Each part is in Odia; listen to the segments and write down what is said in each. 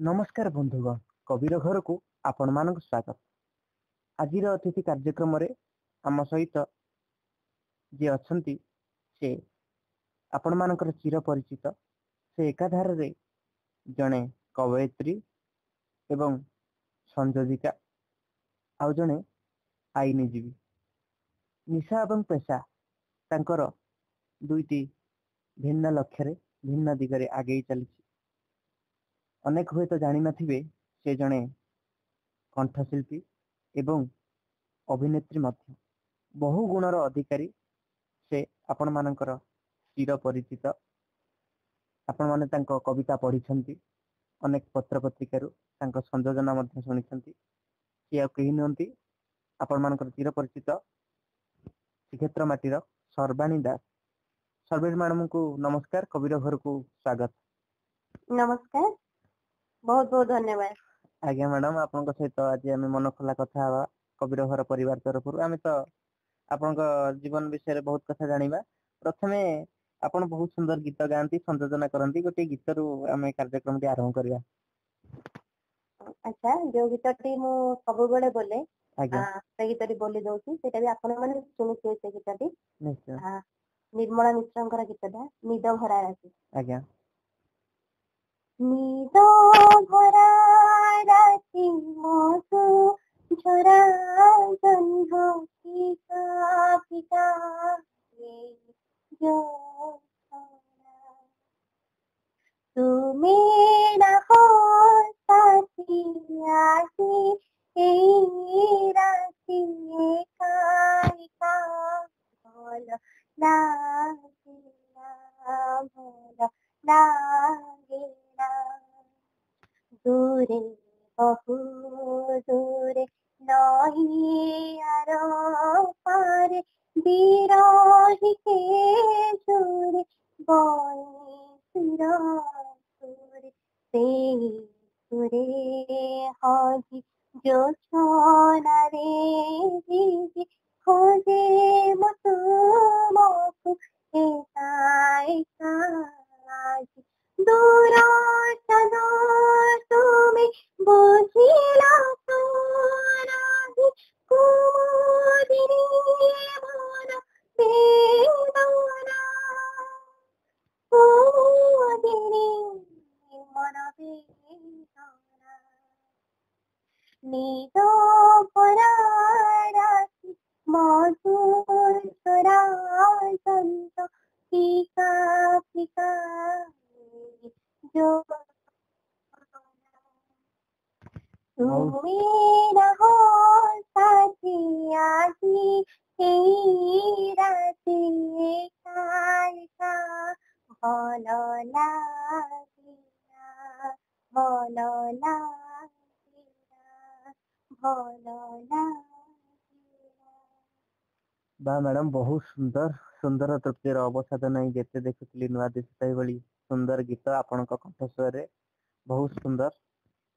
नमस्कार बंधुगण कविर घर को आपण मान स्वागत। आज अतिथि कार्यक्रम आम सहित जी अच्छा से आपण मानकर चिर परिचित से एकाधार रे जड़े कवयित्री एवं संयोजिका आउ जड़े आईनजीवी निशा एवं पेशा तांकर दुईटी भिन्न लक्ष्य भिन्न दिगरे आगे चली अनेक हुए तो जानी नथिबे से जड़े कंठशिल्पी एवं अभिनेत्री मध्य बहु गुणर अधिकारी से आपण मानकर चिर परिचित आपण माने तांको कविता पढ़ी अनेक पत्र पत्रिका संयोजना शुणी सी आ कही नुहति आपण मानकर चिर परिचित श्रीक्षेत्र माटीर सर्वाणी दास। सर्वेश मैडम को नमस्कार, कविर घर को स्वागत। नमस्कार, बहुत बहुत धन्यवाद। आज्ञा मैडम आपण सहित आज आम मन खोला कथा हवा कविर घर परिवार तरफ आम तो आपण जीवन विषय बहुत कथा जानिबा। प्रथमे आपण बहुत सुंदर गीत गाती संयोजना करती गोटे गीत रु आम कार्यक्रम टी आरंभ करवा। अच्छा, जो गीतटी मु सब बेले बोले आज्ञा से गीतटी बोली दउची सेटा भी आपण माने सुनिथिबे। से गीतटी निश्चय निर्मला मिश्रंकर गीतटा निद भरा राति। आज्ञा निद भरा राति मोसु झरा गंध पिता पिता जो तुम्हें ना हो साथी आसी राति एका भल लागेला दूरे बहु दूरे नहीं आरो पारे बिरही के सुरे सुरे सुरे हजी जो छोना रे जी खोजे मुतुमकु दूर सदा तुम्हें बुझिला सोनाही कुमुदिनी मन बेदना कुमुदिनी मन बेदना निद भरा राति मधुर स्वरांत फीका फीका जो तुम्हें ना हो साथी आजी राति एका भल लागिला भल लागिला। बा मैडम बहुत सुंदर सुंदर तृप्तिर अवसाद नहीं जेते देखुली नुआ दिशा भली सुंदर गीत आपण कंठस्वर रे बहुत सुंदर।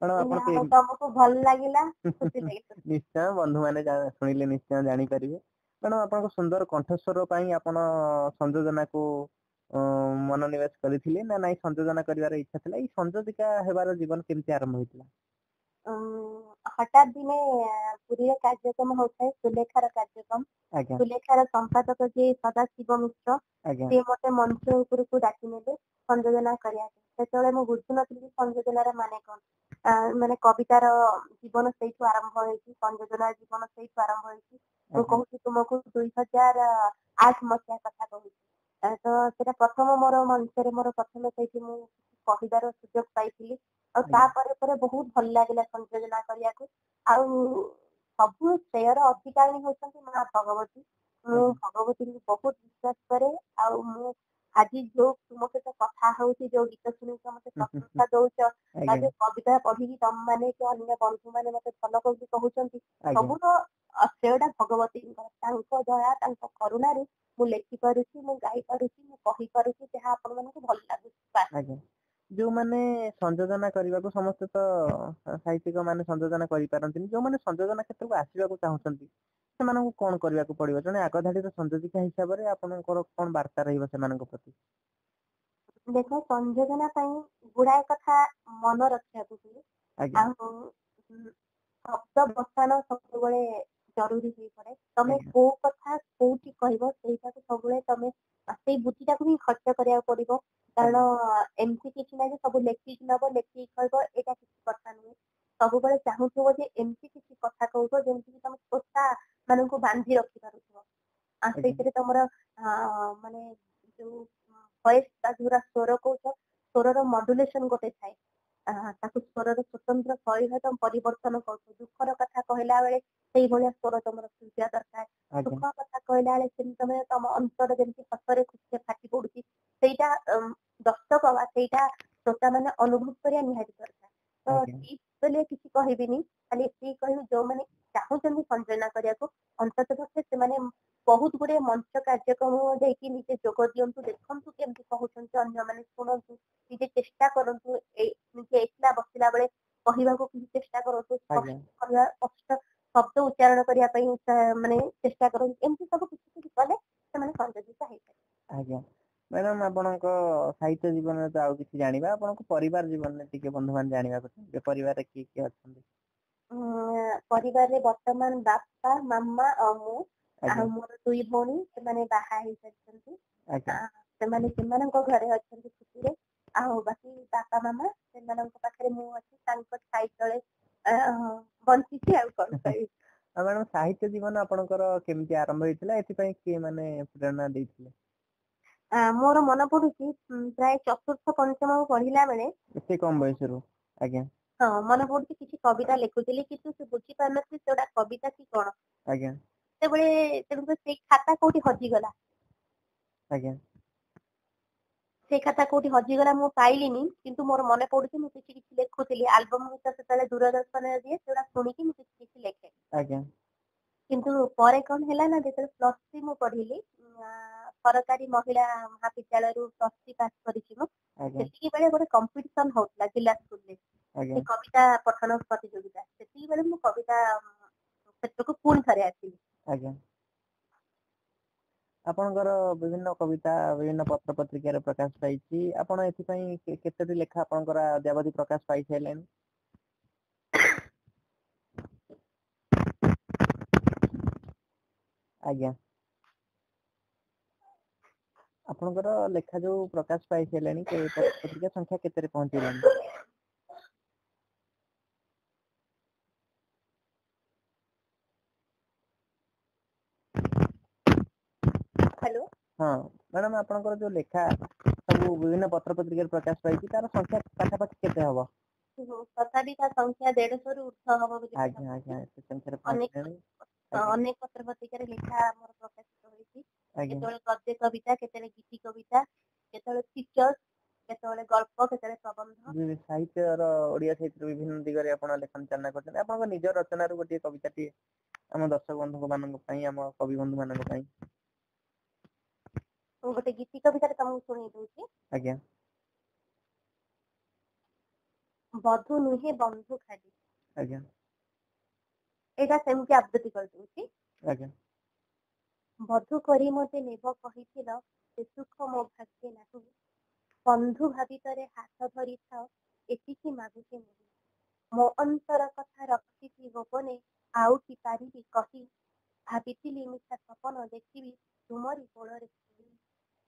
तुमको भल लागिला निश्चय बंधु मैंने शुणिले निश्चय जानी पारिबे। मैडम आपण सुंदर कंठस्वर पई आपण संयोजना को मनोनिवेश करथिले ना नहीं संयोजना करिवार इच्छा थिला। ई संयोजिका हेबार जीवन केमती आरंभ होइतिला? हठात दिने पुरी कार्यक्रम होता है सुलेखार कार्यक्रम। सुलेखार संपादक जे सदाशिव मिश्र से मते मंच उपरकू डाकी नेले संयोजना करिया। सेतले मु बुझु नथिली संयोजनार माने कोन। माने कवितार जीवन सेइठु आरंभ होइछि, संयोजनार जीवन सेइठु आरंभ होइछि। मु कहूछि तुमको 2008 मसिया कथा कहूछि। तो सेटा प्रथम मोर मंचरे मोर प्रथम सेइठि मु कवितार सुयोग पाइथिली। और तापर पर बहुत भल लागला संयोजना करिया को। आउ सब श्रेयर अधिकारी होछन्ति मां भगवती। मु भगवती को बहुत विश्वास करे। आउ मु आज जो तुम सहित कथा होउछि, जो गीत सुनि मते प्रशंसा दउछ, आज कविता पढ़ी तुम माने के अन्य बंधु माने मते फलो कहि कहउछन्ति, सब तो श्रेयटा भगवती तांको दया तांको करुणा रे मु लेखि पारुछि, मु गाई पारुछि, मु कहि पारुछि जहा आपन माने भल लागुछि। जो माने संयोजना करने को समस्त तो साहित्यिक माने संयोजना करि पारंतिनी, जो माने संयोजना क्षेत्र को आसीबा को चाहउछन्ति सेमानकु कोन करिया को पड़िबो? जने आगधाडीर संयोजिका हिसाब रे आपनकर कोन वार्ता रहिबो सेमानक प्रति? देखो संयोजना गुड़ाए कथा मन रखा ଆଉ ଶବ୍ଦ ବସାଣ ସବୁବେଳେ ଜରୁରୀ ହେଇପଡେ। ତମେ କୋଉ କଥା କୋଉଠି କହିବ ସେଇଟାକୁ ସବୁବେଳେ ତମେ ସେଇ ବୁଦ୍ଧିଟାକୁ ହିଁ ଖର୍ଚ୍ଚ କରିବାକୁ ପଡିବ। କାରଣ ଏମିତି କିଛି ନାହିଁ ଯେ ସବୁ ଲେଖିକି ନବ ଲେଖିକି କହିବ ଏଇଟା କିଛି କଥା ନୁହେଁ। ସବୁବେଳେ ଚାହୁଁଥିବ ଯେ ଏମିତି କିଛି କଥା କହୁଥିବ ଯେମିତି ତମ ଶ୍ରୋତା ମାନଙ୍କୁ ବାନ୍ଧି ରଖିପାରୁଥିବ। ଆଉ ସେଇଥିରେ ତମର ମାନେ ଯୋଉ ଭଏସ ଟା ଯୋଉରା ସ୍ୱର କହୁଛ ସ୍ୱରର ମଡୁଲେସନ ଗୋଟେ ଥାଏ। ତାକୁ ସ୍ୱରର ସ୍ୱତନ୍ତ୍ର ଶୈଳୀ ତମ ପରିବର୍ତ୍ତନ କରୁଥିବ। ଦୁଃଖର କଥା କହିଲା ବେଳେ ସେଇଭଳିଆ ସ୍ୱର ତମର ଶୁଭିବା ଦରକାର। ସୁଖ କଥା କହିଲା ବେଳେ ସେମିତି ତମେ ତମ ଅନ୍ତର ଯେମିତି ହସରେ ଖୁସିରେ ଫାଟି ପଡୁଛି ସେଇଟା ଦର୍ଶକ ବା ସେଇଟା ଶ୍ରୋତା ମାନେ ଅନୁଭବ କରିବା ନିହାତି ଦରକାର। ତ ଟିପ୍ସ ବୋଲି କିଛି କହିବିନି, ଖାଲି ଏତିକି କହିବି ଯୋଉମାନେ ଚାହୁଁଛନ୍ତି ସଞ୍ଜନା କରିବାକୁ ଅନ୍ତତଃ ପକ୍ଷେ ସେମାନେ ବହୁତ ଗୁଡେ ମଞ୍ଚ କାର୍ଯ୍ୟକ୍ରମ ଯାଇକି ନିଜେ ଯୋଗ ଦିଅନ୍ତୁ, ଦେଖନ୍ତୁ କେମିତି କହୁଛନ୍ତି ଅନ୍ୟମାନେ ଶୁଣନ୍ତୁ, ନିଜେ ଚେଷ୍ଟା କରନ୍ତୁ, ନିଜେ ଏକଲା ବସିଲା ବେଳେ କହିବାକୁ କିଛି ଚେଷ୍ଟା କରନ୍ତୁ, କଷ୍ଟ ଶବ୍ଦ ଉଚ୍ଚାରଣ କରିବା ପାଇଁ ମାନେ ଚେଷ୍ଟା କରନ୍ତୁ। ଏମିତି ସବୁ କିଛି କିଛି କଲେ ସେମାନେ ସଞ୍ଜୋଜିତ ହେଇପାରିବେ। ଆଜ୍ଞା ମ୍ୟାଡାମ, ଆପଣଙ୍କ ସାହିତ୍ୟ ଜୀବନରେ ତ ଆଉ କିଛି ଜାଣିବା, ଆପଣଙ୍କ ପରିବାର ଜୀବନରେ ଟିକେ ବନ୍ଧୁମାନେ ଜାଣିବାକୁ ଚାହିଁବେ, ପରିବାରରେ କିଏ କିଏ ଅଛନ୍ତି? ପରିବାରରେ ବର୍ତ୍ତମାନ ବାପା ମାମା ଆଉ ମୁଁ, ଆଉ ମୋର 2 ଭଉଣୀ, ସେମାନେ ବାହା ହେଇସାରିଛନ୍ତି। ସେମାନେ ସେମାନଙ୍କ ଘରେ ଅଛନ୍ତି ଖୁସିରେ। ଆଉ ବାକି ବାପା ମାମା ସେମାନଙ୍କ ପାଖରେ ମୁଁ ଅଛି, ତାଙ୍କ ଛାଇ ତଳେ ବଞ୍ଚିଛି। ଆଉ କଣ କହିବି। ମ୍ୟାଡାମ, ସାହିତ୍ୟ ଜୀବନ ଆପଣଙ୍କର କେମିତି ଆରମ୍ଭ ହେଇଥିଲା, ଏଥିପାଇଁ କିଏ ମାନେ ପ୍ରେରଣା ଦେଇଥିଲେ? ମୋର ମନେ ପଡୁଛି ପ୍ରାୟ 4ର୍ଥ 5ମ ପଢିଲା ବେଳେ, ଏତେ କମ ବୟସରୁ? ଆଜ୍ଞା। ହଁ, ମନେ ପଡୁଛି କିଛି କବିତା ଲେଖୁଥିଲି କିନ୍ତୁ ସେ ବୁଝିପାରୁନଥିଲି ସେଗୁଡା କବିତା କି କଣ। ଆଜ୍ଞା। ସେତେବେଳେ ତେଣୁକରି ସେଇ ଖାତା କୋଉଠି ହଜିଗଲା। ଆଜ୍ଞା। ସେଇ ଖାତା କୋଉଠି ହଜିଗଲା ମୁଁ ପାଇଲିନି, କିନ୍ତୁ ମୋର ମନେ ପଡୁଛି ମୁଁ କିଛି କିଛି ଲେଖୁଥିଲି। ଆଲବମ ଗୀତ ସେତେବେଳେ ଦୂରଦର୍ଶନରେ ଦିଏ, ସେଗୁଡା ଶୁଣିକି ମୁଁ କିଛି କିଛି ଲେଖେ। ଆଜ୍ଞା। କିନ୍ତୁ ପରେ କଣ ହେଲା ନା, ଯେତେବେଳେ +3 ମୁଁ ପଢିଲି, ସରକାରୀ ମହିଳା ମହାବିଦ୍ୟାଳୟରୁ +3 ପାସ୍ କରିଛି ମୁଁ, ସେତିକି ବେଳେ ଗୋଟେ କମ୍ପିଟିସନ ହଉଥିଲା ଜିଲ୍ଲା ସ୍କୁଲରେ, ସେ କବିତା ପଠନ ପ୍ରତିଯୋଗିତା। ସେତିକି ବେଳେ ମୁଁ କବିତା କ୍ଷେତ୍ରକୁ ପୁଣି ଥରେ ଆସିଲି। ଆଜ୍ଞା। ଆପଣଙ୍କର ବିଭିନ୍ନ କବିତା ବିଭିନ୍ନ ପତ୍ର ପତ୍ରିକାରେ ପ୍ରକାଶ ପାଇଛି। ଆପଣ ଏଥିପାଇଁ କେତୋଟି ଲେଖା ଆପଣଙ୍କର ଅଦ୍ୟାବଧି ପ୍ରକାଶ ପାଇସାରିଲେଣି? ଆଜ୍ଞା। ଆପଣଙ୍କର ଲେଖା ଯୋଉ ପ୍ରକାଶ ପାଇସାରିଲାଣି, ପତ୍ରିକା ସଂଖ୍ୟା କେତେରେ ପହଞ୍ଚିଲାଣି? ହ୍ୟାଲୋ। ହଁ ମ୍ୟାଡାମ, ଆପଣଙ୍କର ଯୋଉ ଲେଖା ସବୁ ବିଭିନ୍ନ ପତ୍ର ପତ୍ରିକାରେ ପ୍ରକାଶ ପାଇଛି, ତାର ସଂଖ୍ୟା ପାଖାପାଖି କେତେ ହବ? ତଥାପି ତା ସଂଖ୍ୟା 150ରୁ ଉର୍ଦ୍ଧ୍ୱ ହବ ବୋଲି ଆଜ୍ଞା ଆଜ୍ଞା, ଏତେ ସଂଖ୍ୟାରେ ଅନେକ ପତ୍ର ପତ୍ରିକାରେ ଲେଖା ଆମର ପ୍ରକାଶିତ ହୋଇଛି। କେତେବେଳେ ଗଦ୍ୟ କବିତା, କେତେବେଳେ ଗୀତି କବିତା, କେତେବେଳେ ଫିଚର, କେତେବେଳେ ଗଳ୍ପ, କେତେବେଳେ ପ୍ରବନ୍ଧ। ସାହିତ୍ୟର ଓଡିଆ ସାହିତ୍ୟର ବିଭିନ୍ନ ଦିଗରେ ଆପଣ ଲେଖନ ଚାଳନା କରିଛନ୍ତି। ଆପଣଙ୍କ ନିଜ ରଚନାରୁ ଗୋଟିଏ କବିତାଟିଏ ଆମ ଦର୍ଶକ ବନ୍ଧୁ ମାନଙ୍କ ପାଇଁ, ଆମ କବି ବନ୍ଧୁ ମାନଙ୍କ ପାଇଁ। ମୁଁ ଗୋଟେ ଗୀତି କବିତାରେ ତମକୁ ଶୁଣେଇ ଦଉଛି। ଆଜ୍ଞା। ବଧୁ ନୁହେଁ ବନ୍ଧୁ ଖାଲି। ଆଜ୍ଞା। ଏଇଟା ସେମିତି ଆବୃତ୍ତି କରିଦଉଛି। ଆଜ୍ଞା। ବଧୁ କରି ମତେ ନେବ କହିଥିଲ, ସେ ସୁଖ ମୋ ଭାଗ୍ୟେ ନାହିଁ। ବନ୍ଧୁ ଭାବିତରେ ହାତ ଧରିଥାଅ, ଏତିକି ମାଗୁଛି ମୁଁ। ମୋ ଅନ୍ତର କଥା ରଖିଛି ଗୋପନେ, ଆଉ କି ପାରିବି କହି। ଭାବିଥିଲି ମିଠା ସପନ ଦେଖିବି, ତୁମରି କୋଳରେ ଶୋଇ।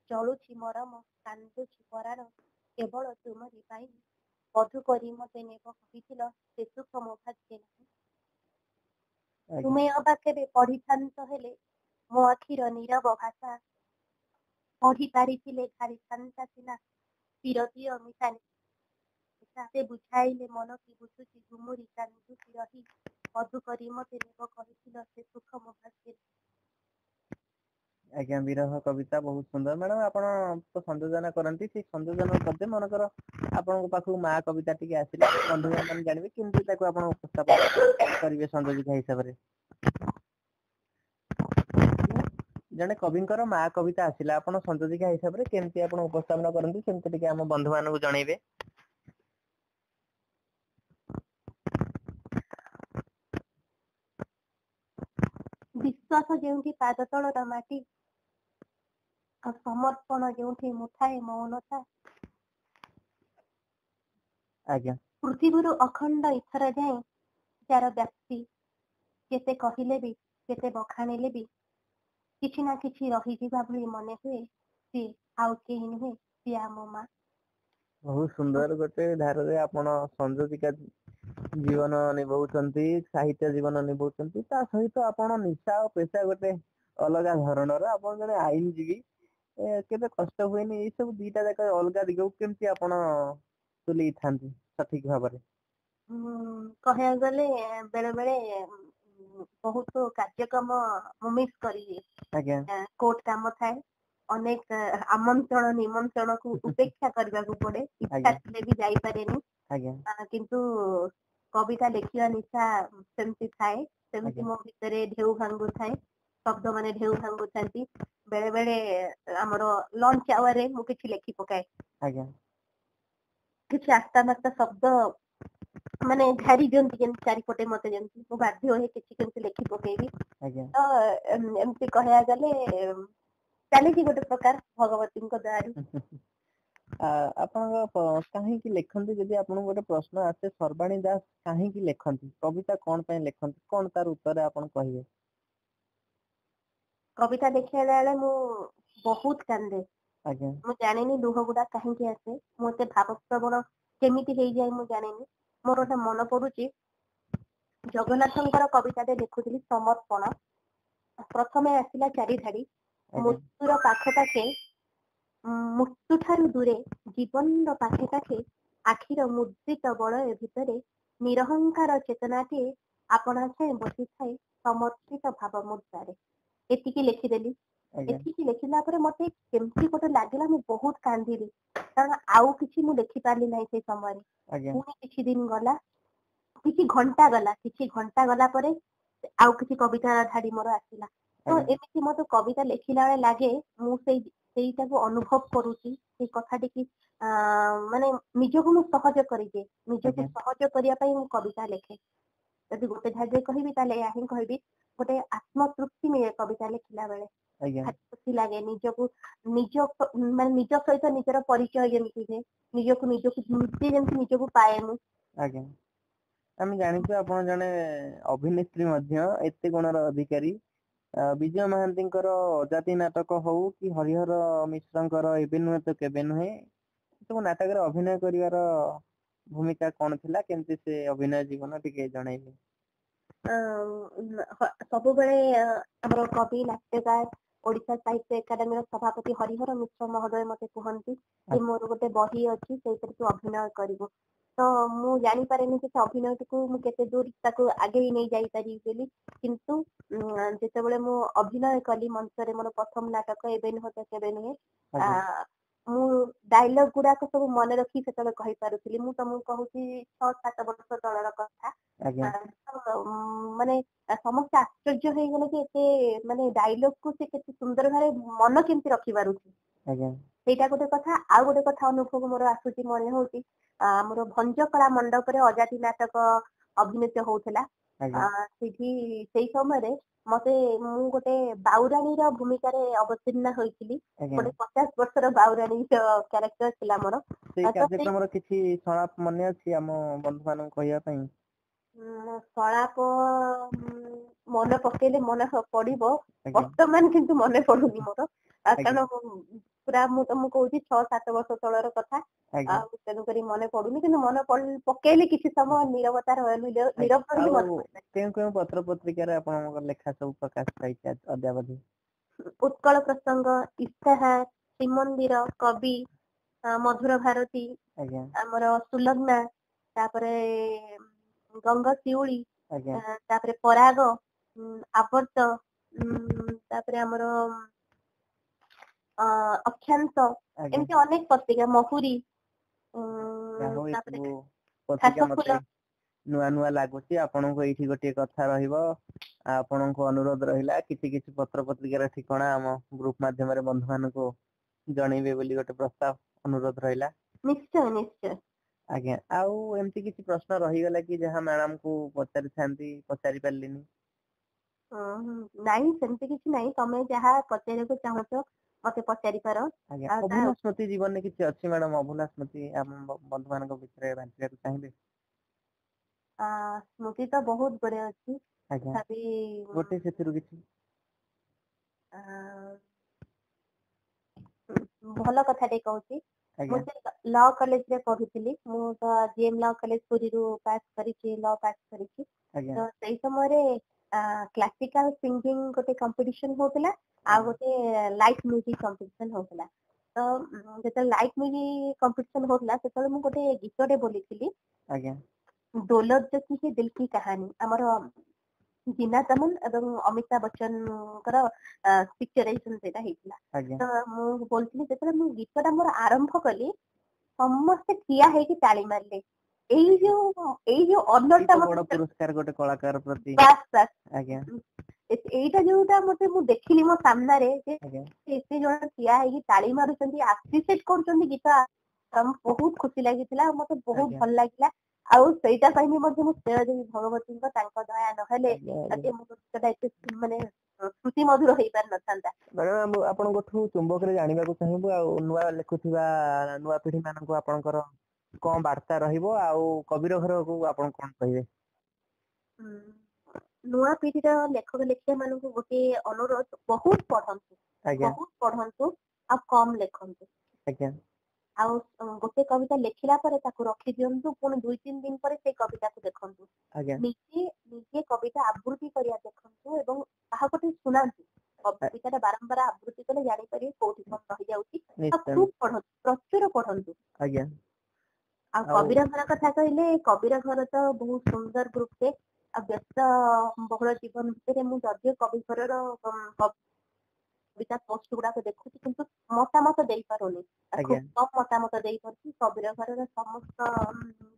ଚଳୁଛି ମରମ, କାନ୍ଦୁଛି ପରାଣ, କେବଳ ତୁମରି ପାଇଁ। ବଧୁ କରି ମତେ ନେବ କହିଥିଲ, ସେ ସୁଖ ମୋ ଭାଗ୍ୟେ ନାହିଁ। ତୁମେ ଅବା କେବେ ପଢିଥାନ୍ତ ହେଲେ, ମୋ ଆଖିର ନୀରବ ଭାଷା। ପଢି ପାରିଥିଲେ ଘାରିଥାନ୍ତା ସିନା, ବିରତିର ମିଶା ସେ ବୁଝାଇଲେ ମନ କି ବୁଝୁଛି ଘୁମୁରି କାନ୍ଦୁଛି ରହି। ବଧୁ କରି ମତେ ନେବ କହିଥିଲ, ସେ ସୁଖ ମୋ ଭାଗ୍ୟେ ନାହିଁ। ଆଜ୍ଞା, ବିରହ କବିତା ବହୁତ ସୁନ୍ଦର। ମ୍ୟାଡାମ, ଆପଣ ତ ସଂଯୋଜନା କରନ୍ତି, ସେଇ ସଂଯୋଜନା ପଦେ ମନେକର ଆପଣଙ୍କ ପାଖକୁ ମା କବିତା ଟିକେ ଆସିଲା, ବନ୍ଧୁ ମାନେ ଜାଣିବେ କେମିତି ତାକୁ ଆପଣ ଉପସ୍ଥାପନ କରିବେ ସଂଯୋଜିକା ହିସାବରେ। ଜଣେ କବିଙ୍କର ମା କବିତା ଆସିଲା, ଆପଣ ସଂଯୋଜିକା ହିସାବରେ କେମିତି ଆପଣ ଉପସ୍ଥାପନ କରନ୍ତି, ସେମିତି ଟିକେ ଆମ ବନ୍ଧୁ ମାନଙ୍କୁ ଜଣେଇବେ। ବିଶ୍ୱାସ ଯେଉଁଠି ପାଦ ତଳର ମାଟି, ଆଉ ସମର୍ପଣ ଯେଉଁଠି ମୁଠାଏ ମୌନତା। ଆଜ୍ଞା। ପୃଥିବୀରୁ ଅଖଣ୍ଡ ଈଶ୍ୱର ଯାଏ ଯାର ବ୍ୟାପ୍ତି କେତେ କହିଲେ ବି କେତେ ବଖାଣିଲେ ବି କିଛି ନା କିଛି ରହିଯିବା ଭଳି ମନେ ହୁଏ। ସିଏ ଆଉ କେହି ନୁହେଁ, ସିଏ ଆମ ମା। ବହୁତ ସୁନ୍ଦର ଗୋଟେ ଧାରାରେ ଆପଣ ସଂଯୋଗିକା ଜୀବନ ନିଭଉଛନ୍ତି, ସାହିତ୍ୟ ଜୀବନ ନିଭଉଛନ୍ତି, ତା ସହିତ ଆପଣ ନିଶା ଓ ପେଶା ଗୋଟେ ଅଲଗା ଧରଣର। ଆପଣ ଜଣେ ଆଇନଜୀବୀ, କେବେ କଷ୍ଟ ହୁଏନି ଏଇ ସବୁ ଦିଟା ଯାକ ଅଲଗା ଦିଗକୁ କେମିତି ଆପଣ ତୁଲେଇଥାନ୍ତି ସଠିକ ଭାବରେ? କହିବାକୁ ଗଲେ ବେଳେ ବେଳେ ବହୁତ କାର୍ଯ୍ୟକ୍ରମ ମୁଁ ମିସ୍ କରିଦିଏ। ଆଜ୍ଞା। କୋର୍ଟ କାମ ଥାଏ, ଅନେକ ଆମନ୍ତ୍ରଣ ନିମନ୍ତ୍ରଣକୁ ଉପେକ୍ଷା କରିବାକୁ ପଡେ, ଇଚ୍ଛା ଥିଲେ ବି ଯାଇପାରେନି। କିନ୍ତୁ କବିତା ଲେଖିବା ନିଶା ସେମିତି ଥାଏ, ସେମିତି ମୋ ଭିତରେ ଢେଉ ଭାଙ୍ଗୁଥାଏ, ଶବ୍ଦ ମାନେ ଢେଉ ଭାଙ୍ଗୁଥାନ୍ତି। ବେଳେ ବେଳେ ଆମର ଲଞ୍ଚ ଆୱାରରେ ମୁଁ କିଛି ଲେଖି ପକାଏ। କିଛି ଆସ୍ତା ମାସ୍ତା ଶବ୍ଦ ମାନେ ଘାରି ଦିଅନ୍ତି ଯେମିତି ଚାରିପଟେ, ମତେ ଯେମିତି ମୁଁ ବାଧ୍ୟ ହେଇ କିଛି କେମିତି ଲେଖି ପକେଇବି। ତ ଏମିତି କହିବାକୁ ଗଲେ ଚାଲିଛି ଗୋଟେ ପ୍ରକାର ଭଗବତୀଙ୍କ ଦୟାରୁ। ଆପଣଙ୍କ କାହିଁକି ଲେଖନ୍ତି, ଯଦି ଆପଣଙ୍କୁ ଗୋଟେ ପ୍ରଶ୍ନ ଆସେ ସର୍ବାଣୀ ଦାସ କାହିଁକି ଲେଖନ୍ତି, କବିତା କଣ ପାଇଁ ଲେଖନ୍ତି, କଣ ତାର ଉତ୍ତର ଆପଣ କହିବେ? କବିତା ଦେଖିଲା ବେଳେ ମୁଁ ବହୁତ କାନ୍ଦେ। ମୁଁ ଜାଣିନି ଲୁହ ଗୁଡା କାହିଁକି ଆସେ, ମୁଁ ଏତେ ଭାବପ୍ରବଣ କେମିତି ହେଇଯାଏ ମୁଁ ଜାଣିନି। ମୋର ଗୋଟେ ମନେ ପଡୁଛି, ଜଗନ୍ନାଥଙ୍କର କବିତାଟେ ଦେଖୁଥିଲି ସମର୍ପଣ। ପ୍ରଥମେ ଆସିଲା 4 ଧାଡି, ମୃତ୍ୟୁର ପାଖେ ପାଖେ ମୃତ୍ୟୁ ଠାରୁ ଦୂରେ ଜୀବନର ପାଖେ ପାଖେ ଆଖିର ମୁଦ୍ରିତ ବଳୟ ଭିତରେ ନିରହଙ୍କାର ଚେତନାଟିଏ ଆପଣା ଛାଏଁ ବସିଥାଏ ସମର୍ପିତ ଭାବ ମୁଦ୍ରାରେ। ଏତିକି ଲେଖିଦେଲି। ଏତିକି ଲେଖିଲା ପରେ ମତେ କେମିତି ଗୋଟେ ଲାଗିଲା, ମୁଁ ବହୁତ କାନ୍ଦିଲି, କାରଣ ଆଉ କିଛି ମୁଁ ଲେଖିପାରିଲି ନାହିଁ ସେଇ ସମୟରେ। ପୁଣି କିଛି ଦିନ ଗଲା, କିଛି ଘଣ୍ଟା ଗଲା ପରେ ଆଉ କିଛି କବିତା ଧାଡି ମୋର ଆସିଲା। ତ ଏମିତି ମତେ କବିତା ଲେଖିଲା ବେଳେ ଲାଗେ ମୁଁ ସେଇଟାକୁ ଅନୁଭବ କରୁଛି, ସେଇ କଥାଟିକି ମାନେ ନିଜକୁ ମୁଁ ସହଜ କରିଦିଏ, ନିଜକୁ ସହଜ କରିବା ପାଇଁ ମୁଁ କବିତା ଲେଖେ। ଯଦି ଗୋଟେ ଧାଡିରେ କହିବି ତାହେଲେ ଏହା ହିଁ କହିବି, ଗୋଟେ ଆତ୍ମତୃପ୍ତି ମିଳେ କବିତା ଲେଖିଲା ବେଳେ। ଖୁସି ଲାଗେ, ନିଜକୁ ମାନେ ନିଜ ସହିତ ନିଜର ପରିଚୟ ଯେମିତି ହୁଏ, ନିଜକୁ ନିଜେ ଯେମିତି ନିଜକୁ ପାଏ ମୁଁ। ଆମେ ଜାଣିଛୁ ଆପଣ ଜଣେ ଅଭିନେତ୍ରୀ ମଧ୍ୟ, ଏତେ ଗୁଣର ଅଧିକାରୀ। ବିଜୟ ମହାନ୍ତିଙ୍କର ଅଜାତି ନାଟକ ହଉ କି ହରିହର ମିଶ୍ରଙ୍କର ଏବେ ନୁହେଁ ତ କେବେ ନୁହେଁ, ସବୁ ନାଟକରେ ଅଭିନୟ କରିବାର ଭୂମିକା କଣ ଥିଲା, କେମିତି ସେ ଅଭିନୟ ଜୀବନ ଟିକେ ଜଣେଇବେ? ସବୁବେଳେ ଆମର କବି, ନାଟ୍ୟକାର, ଓଡିଶା ସାହିତ୍ୟ ଏକାଡେମୀର ସଭାପତି ହରିହର ମିଶ୍ର ମହୋଦୟ ମତେ କୁହନ୍ତି ଯେ ମୋର ଗୋଟେ ବହି ଅଛି, ସେଇଥିରେ ତୁ ଅଭିନୟ କରିବୁ। ତ ମୁଁ ଜାଣିପାରେନି ସେ ଅଭିନୟଟିକୁ ମୁଁ କେତେ ଦୂର ତାକୁ ଆଗେଇ ନେଇ ଯାଇପାରିବି ବୋଲି, କିନ୍ତୁ ଯେତେବେଳେ ମୁଁ ଅଭିନୟ କଲି ମଞ୍ଚରେ, ମୋର ପ୍ରଥମ ନାଟକ ଏବେ ନୁହେଁ ତ କେବେ ନୁହେଁ, ମୁଁ ଡାଇଲଗ ଗୁଡାକ ସବୁ ମନେ ରଖି ସେତେବେଳେ କହିପାରୁଥିଲି। ମୁଁ ତମକୁ କହୁଛି 6-7 ବର୍ଷ ତଳର କଥା। ମାନେ ସମସ୍ତେ ଆଶ୍ଚର୍ଯ୍ୟ ହେଇଗଲେ ଯେ ଏତେ ମାନେ ଡାଇଲଗ କୁ ସେ କେତେ ସୁନ୍ଦର ଭାବେ ମନ କେମିତି ରଖିପାରୁଛି। ସେଇଟା ଗୋଟେ କଥା। ଆଉ ଗୋଟେ କଥା ଅନୁଭବ ମୋର ଆସୁଛି, ମନେ ହଉଛି ଆମର ଭଞ୍ଜକଳା ମଣ୍ଡପରେ ଅଜାତି ନାଟକ ଅଭିନୀତ ହଉଥିଲା। ସେଇ ସମୟରେ ମୁଁ ଗୋଟେ ବାଉରାଣୀର ଭୂମିକାରେ ଅବତୀର୍ଣ୍ଣ ହୋଇଥିଲି। ଗୋଟେ 50 ବର୍ଷର ବାଉରାଣୀର କ୍ୟାରେକ୍ଟର ଥିଲା ମୋର। ସେଇ କାର୍ଯ୍ୟକ୍ରମର କିଛି ସଳାପ ମନେ ଅଛି ଆମ ବନ୍ଧୁ ମାନଙ୍କୁ କହିବା ପାଇଁ? ସଳାପ ମନେ ପକେଇଲେ ମନେ ପଡିବ, ବର୍ତ୍ତମାନ କିନ୍ତୁ ମନେ ପଡୁନି ମୋର, କାରଣ ପୁରା ମୁଁ ତମକୁ କହୁଛି 6-7 ବର୍ଷ ତଳର କଥା। ଆଉ ତେଣୁକରି ମନେ ପଡୁନି, କିନ୍ତୁ ମନେ ପକେଇଲେ କିଛି ସମୟ ନୀରବତା ରହିଲେ କେଉଁ କେଉଁ ପତ୍ର ପତ୍ରିକାରେ ଆପଣଙ୍କ ଲେଖା ସବୁ ପ୍ରକାଶ ପାଇଛି ଅଦ୍ୟାବଧି? ଉତ୍କଳ ପ୍ରସଙ୍ଗ, ଇସ୍ତାହାର, ଶ୍ରୀମନ୍ଦିର, କବି, ମଧୁର ଭାରତୀ, ଆମର ସୁଲଗ୍ନା, ତାପରେ ଗଙ୍ଗଶିଉଳି, ତାପରେ ପରାଗ, ଆବର୍ତ, ତାପରେ ଆମର ଅକ୍ଷାଂଶ, ଏମିତି ଅନେକ ପତ୍ରିକା, ମହୁରୀ, ତାପରେ ନୂଆ ନୂଆ ଲାଗୁଛି। ଆପଣଙ୍କୁ ଏଇଠି ଗୋଟିଏ କଥା ରହିବ, ଆପଣଙ୍କୁ ଅନୁରୋଧ ରହିଲା କିଛି କିଛି ପତ୍ର ପତ୍ରିକାର ଠିକଣା ଆମ ଗ୍ରୁପ ମାଧ୍ୟମରେ ବନ୍ଧୁ ମାନଙ୍କୁ ଜଣେଇବେ ବୋଲି ଗୋଟେ ପ୍ରସ୍ତାବ, ଅନୁରୋଧ ରହିଲା। ନିଶ୍ଚୟ ନିଶ୍ଚୟ। ଆଜ୍ଞା, ଆଉ ଏମିତି କିଛି ପ୍ରଶ୍ନ ରହିଗଲା କି ଯାହା ମ୍ୟାଡାମ କୁ ପଚାରିଥାନ୍ତି, ପଚାରି ପାରିଲିନି? ନାଇଁ, ସେମିତି କିଛି ନାହିଁ। ତମେ ଯାହା ପଚାରିବାକୁ ଚାହୁଁଛ मते पचारि पारो अभुला स्मृति जीवन में किसी अच्छी मैडम अभुला स्मृति हम बंधु मान भितर बांटिया चाहिए स्मृति तो बहुत गुड़े अच्छी गोटे से किसी भल कथाटे कहूँ लॉ कॉलेज रे पढ़ुଥିଲି मु तो जीएम लॉ कॉलेज पुरी रु पास करिछि लॉ पास करिछि तो सेही समय रे क्लासिकल सिंगिंग गोटे कंपटीशन होतला आ गोटे लाइट म्यूजिक कंपटीशन होतला तो जेते लाइट म्यूजिक कंपटीशन होतला सेते मु गोटे गीतटे बोलिथिली दौलत जो की दिल की कहानी हमर जीना तमन एवं अमिताभ बच्चन कर पिक्चराइजेशन सेटा हेतला तो मु बोलथिली जेते मु गीतटा मोर आरंभ कली समस्त ठिया हेकी ताली मारले एई जो ऑनरटा बड़ पुरस्कार गोटे कलाकार प्रति आज्ञा एईटा जोटा मते मु देखिली मो सामना रे जे एते जण ठिया हेकी ताली मारुचंदी एप्रिशिएट करचंदी गीत हम बहुत खुशी लागितला मते बहुत भल लागिला आउ सेटा कहिनी मध्ये मु श्रेय देवी भगवती को तांको दया नहले अते मु गीतटा एते माने श्रुति मधुर होई पार नथांता मैडम आपण गोठू चुंबक रे जानिबा को चाहिबो आ नुवा लेखुथिबा नुवा पीढ़ी मानन को आपनकर कोन वार्ता रहइबो आ कबीर घर को आपण कोन कहिबे नुवा पीढ़ी रो लेखक लेखिया मानन को गोटे अनुरोध बहुत पढंतु आ कम लेखंतु आ गोटे कविता लेखिला परे ताको रखि दियंतु पुन 2-3 दिन परे से कविता को देखंतु निजे कविता आवृत्ति करिया देखंतु एवं ताहा कोटे सुनांतु कविता बारंबार आवृत्ति कले जानि परिबे कोठी कोन रहि जाउची खूब पढंतु प्रचुर पढंतु आ कबीर घर कथा कहले कबीर घर तो बहुत सुंदर ग्रुप थे आ व्यस्त बहुल जीवन भितर मु जदियो कबीर घर कविता पोस्ट गुड़ा को देखुची किंतु मतामत देई पारोनी खूब कम मतामत देई परछि कबीर घर समस्त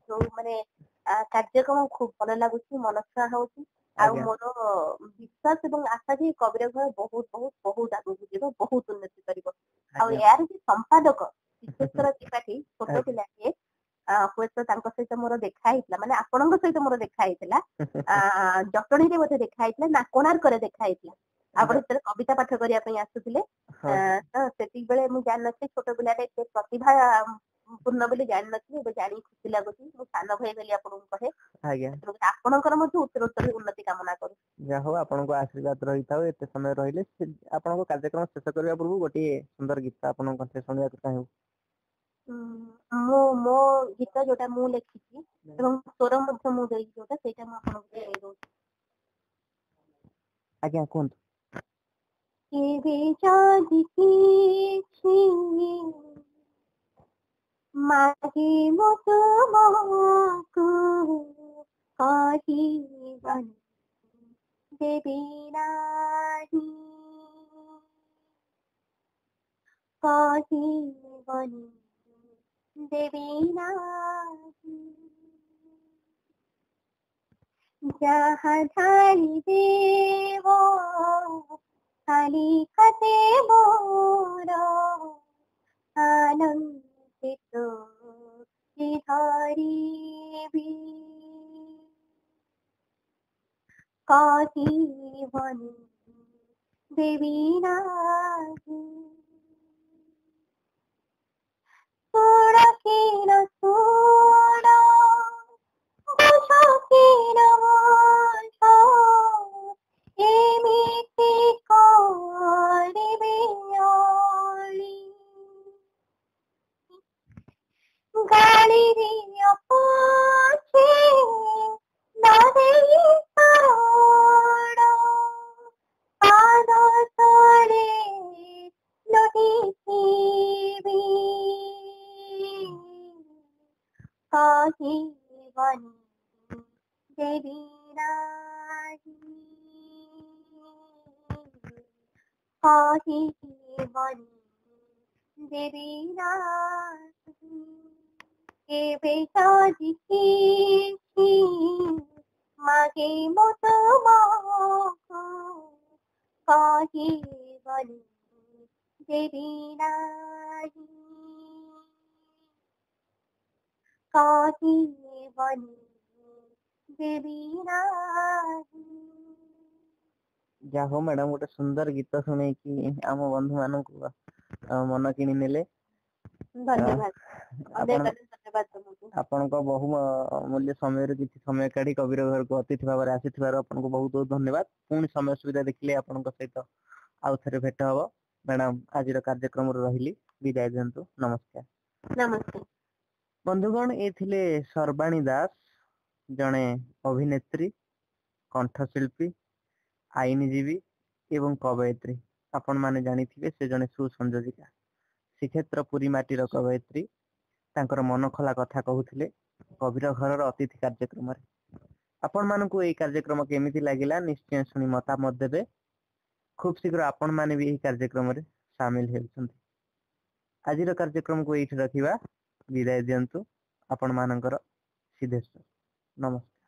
जो माने कार्यक्रम खूब भल लागुची मनसा होची आ मोर विश्वास एवं आशा जे कबीर घर बहुत बहुत बहुत आगु जीवो बहुत उन्नति करिवो आ यार जे संपादक विशेषकर त्रिपाठी छोटो पिला के हुएत तांको सहित मोर देखा हेतला माने आपनक सहित मोर देखा हेतला जटणी रे बोधे देखा हेतला ना कोणार्क रे देखा हेतला आपण से कविता पाठ करिया पई आसुथिले तो सेति बेले मु जान नथि छोटो पिला रे से प्रतिभा पूर्ण बोली जान नथि बे जानी खुशी लागुची मु सानो भई बोली आपन कहे आपनकर मधु उत्तर उन्नति कामना करू जा हो आपन को आशीर्वाद रही थाओ एते समय रहिले आपन को कार्यक्रम शेष करिया पूर्व गोटे सुंदर गीत आपन कथे सुनिया चाहू मो गीत जोटा मु लेखिची एवं स्वर मध्य मु देई जोटा सेटा मु आपन को देई दो आज्ञा कोन के बेजादी की छी मागे मोत मोकु कही बन देवी नाही कही बन देवी नाही जहाँ धारी देवो खाली खते बोरो आनंदित धारी भी कही बन देवी नाही सोड़ा के न सोड़ा बुझा के न बुझा एमिति करिबे आली गाली रे पाछे नारे साड़ा पाद तले लुटिबी कही बन देवी नाही कही बन देवी नाही के बेजादी की मागे मोत मोको कही बन देवी नाही कही बन देवी नाही जा हो मैडम गोटे सुंदर गीत सुने कि आम बंधु मान मन किणी नेले धन्यवाद धन्यवाद तुमको आपनको बहु मूल्य समय किसी समय काढ़ी कबीर घर को अतिथि भाव में आसीथिबार आपनको बहुत बहुत धन्यवाद पुणी समय सुविधा देखिले आपनको सहित आउ थरे भेट हबो मैडम आज कार्यक्रम रहिली विदाय दियंतु नमस्कार नमस्ते बंधुगण ए थिले सर्वाणी दास जणे अभिनेत्री कंठशिल्पी आईनजीवी एवं कवयित्री आपण माने जानिथिबे से जणे सुसंयोजिका श्रीक्षेत्र पुरी माटीर कवयित्री तांकर मन खोला कथा कहूथिले कबीर घर अतिथि कार्यक्रम आपण मानकु ए कार्यक्रम केमिति लागिला निश्चय सुनी मतामत देबे खूब शीघ्र आपण माने भी ए कार्यक्रम रे शामिल हेउछन्ति आजिर कार्यक्रम को एठी रखिबा विदाय दियंतु आपण मानकर सिद्धेश्वर नमस्कार।